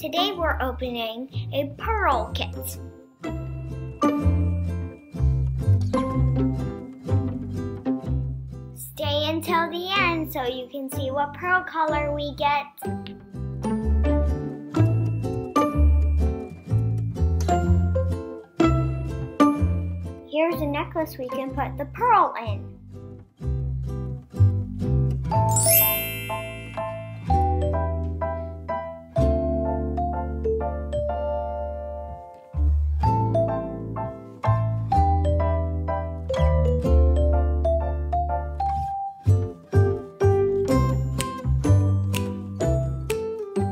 Today we're opening a pearl kit. Stay until the end so you can see what pearl color we get. Here's a necklace we can put the pearl in.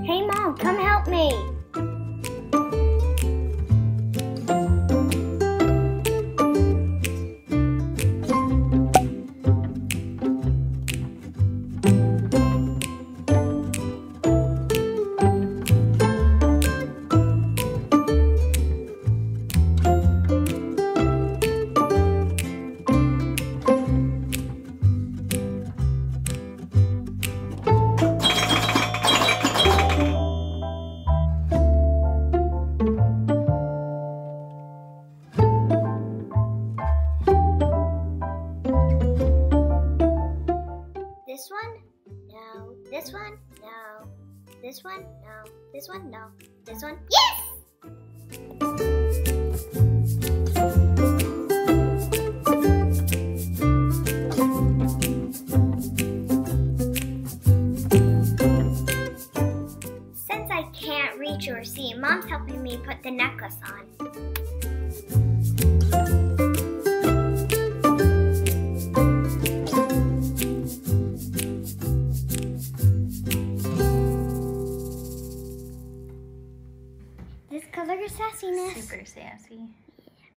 Hey Mom, come help me. This one? No. This one? No. This one? No. This one? No. This one? Yes! Since I can't reach or see, Mom's helping me put the necklace on. This color is sassiness. Super sassy.